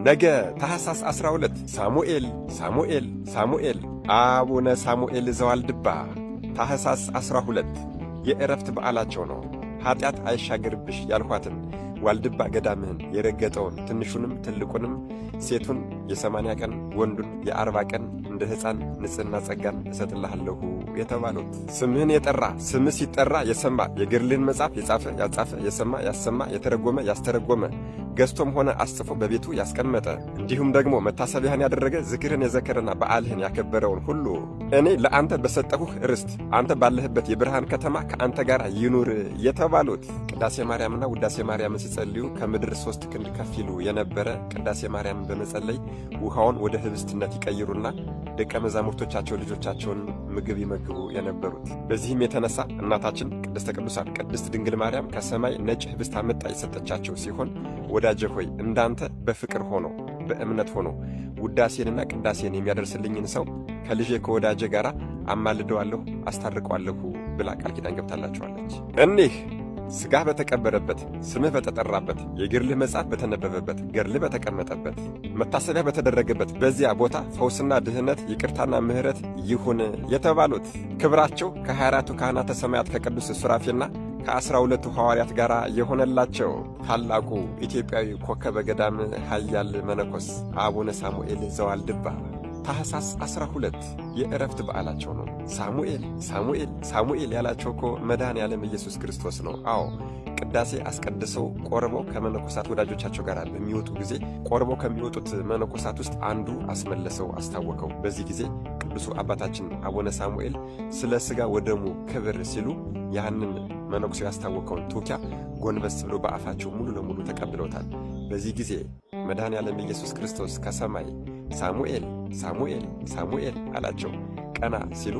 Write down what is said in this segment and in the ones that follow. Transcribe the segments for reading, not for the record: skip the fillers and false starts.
ነገ ታኅሳስ 12 ሳሙኤል አቡነ ሳሙኤል ዘዋልድባ ታኅሳስ 12 የዕረፍት በዓላቸው ነው። ኀጢአት አይሻገርብሽ ያልኋትን ዋልድባ ገዳምህን የረገጠውን ትንሹንም ትልቁንም ሴቱን የ80 ቀን ወንዱን የ40 ቀን እንደ ሕፃን ንጽሕና ጸጋን እሰጥልሃለሁ የተባሉት ስምህን የጠራ ስምህ ሲጠራ የሰማ የገድልህን መጽሐፍ የጻፈ ያጻፈ የሰማ ያሰማ የተረጎመ ያስተረጎመ ገዝቶም ሆነ አስጽፎ በቤቱ ያስቀመጠ እንዲሁም ደግሞ መታሰቢያህን ያደረገ ዝክርህን የዘከረና በዓልህን ያከበረውን ሁሉ እኔ ለአንተ በሰጠሁህ ርስት አንተ ባለህበት የብርሃን ከተማ ከአንተ ጋር ይኑር የተባሉት ቅዳሴ ማርያምና ውዳሴ ማርያምን ሲጸልዩ ከምድር 3 ክንድ ከፍ ይሉ የነበረ ቅዳሴ ማርያምን በመጸለይ ውሃውን ወደ ህብስትነት ይቀይሩና ደቀ መዛሙርቶቻቸው ልጆቻቸውን ምግብ ይመግቡ የነበሩት። በዚህም የተነሳ እናታችን ቅድስተ ቅዱሳን ቅድስት ድንግል ማርያም ከሰማይ ነጭ ህብስት አመጣ የሰጠቻቸው ሲሆን ወዳጄ ሆይ እንዳንተ በፍቅር ሆኖ በእምነት ሆኖ ውዳሴንና ቅዳሴን የሚያደርስልኝን ሰው ከልጄ ከወዳጄ ጋር አማልደዋለሁ አስታርቀዋለሁ ብላ ቃል ኪዳን ገብታላቸዋለች። እኒህ ሥጋህ በተቀበረበት ስምህ በተጠራበት የገድልህ መጽሐፍ በተነበበበት ገድልህ በተቀመጠበት መታሰቢያ በተደረገበት በዚያ ቦታ ፈውስና ድህነት ይቅርታና ምሕረት ይሁን የተባሉት ክብራቸው ከ24ቱ ካህናተ ሰማያት ከቅዱስ ሱራፌልና ከ12ቱ ሐዋርያት ጋር የሆነላቸው ታላቁ ኢትዮጵያዊ ኮከበ ገዳም ኃያል መነኮስ አቡነ ሳሙኤል ዘዋልድባ ታኅሳስ 12 የዕረፍት በዓላቸው ነው። ሳሙኤል ያላቸው እኮ መድኃኔ ዓለም ኢየሱስ ክርስቶስ ነው። አዎ ቅዳሴ አስቀድሰው ቆርበው ከመነኮሳት ወዳጆቻቸው ጋር በሚወጡ ጊዜ ቆርበው ከሚወጡት መነኮሳት ውስጥ አንዱ አስመለሰው አስታወቀው። በዚህ ጊዜ ቅዱሱ አባታችን አቡነ ሳሙኤል ስለ ሥጋ ወደሙ ክብር ሲሉ ያንን መነኩሴ ያስታወቀውን ቱኪያ ጎንበስ ብሎ በአፋቸው ሙሉ ለሙሉ ተቀብለውታል። በዚህ ጊዜ መድኃኔ ዓለም ኢየሱስ ክርስቶስ ከሰማይ ሳሙኤል አላቸው። ቀና ሲሉ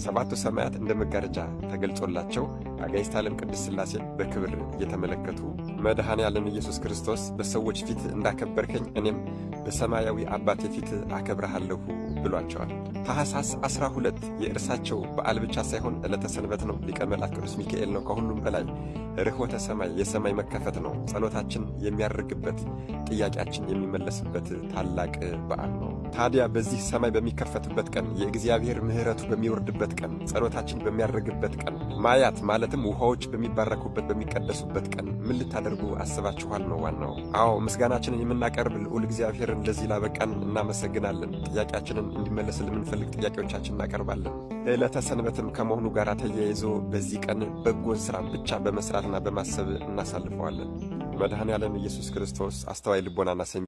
7ቱ ሰማያት እንደ መጋረጃ ተገልጾላቸው አጋዕዝተ ዓለም ቅድስት ሥላሴን በክብር እየተመለከቱ መድኃኔ ዓለም ኢየሱስ ክርስቶስ በሰዎች ፊት እንዳከበርከኝ እኔም በሰማያዊ አባቴ ፊት አከብረሃለሁ ብሏቸዋል። ታኅሳስ 12 የእርሳቸው በዓል ብቻ ሳይሆን ዕለተ ሰንበት ነው። ሊቀ መላእክት ቅዱስ ሚካኤል ነው። ከሁሉም በላይ ርኅወተ ሰማይ የሰማይ መከፈት ነው። ጸሎታችን የሚያርግበት ጥያቄያችን የሚመለስበት ታላቅ በዓል ነው። ታዲያ በዚህ ሰማይ በሚከፈትበት ቀን የእግዚአብሔር ምሕረቱ በሚወርድበት ቀን ጸሎታችን በሚያርግበት ቀን ማያት ማለትም ውሃዎች በሚባረኩበት በሚቀደሱበት ቀን ምን ልታደርጉ አስባችኋል ነው ዋናው። አዎ ምስጋናችንን የምናቀርብ ልዑል እግዚአብሔርን ለዚህ ላበቃን እናመሰግናለን። ጥያቄያችንን እንዲመለስልን የምንፈልግ ጥያቄዎቻችን እናቀርባለን። ዕለተ ሰንበትም ከመሆኑ ጋር ተያይዞ በዚህ ቀን በጎን ሥራን ብቻ በመስራትና በማሰብ እናሳልፈዋለን። መድኃኔ ዓለም ኢየሱስ ክርስቶስ አስተዋይ ልቦናና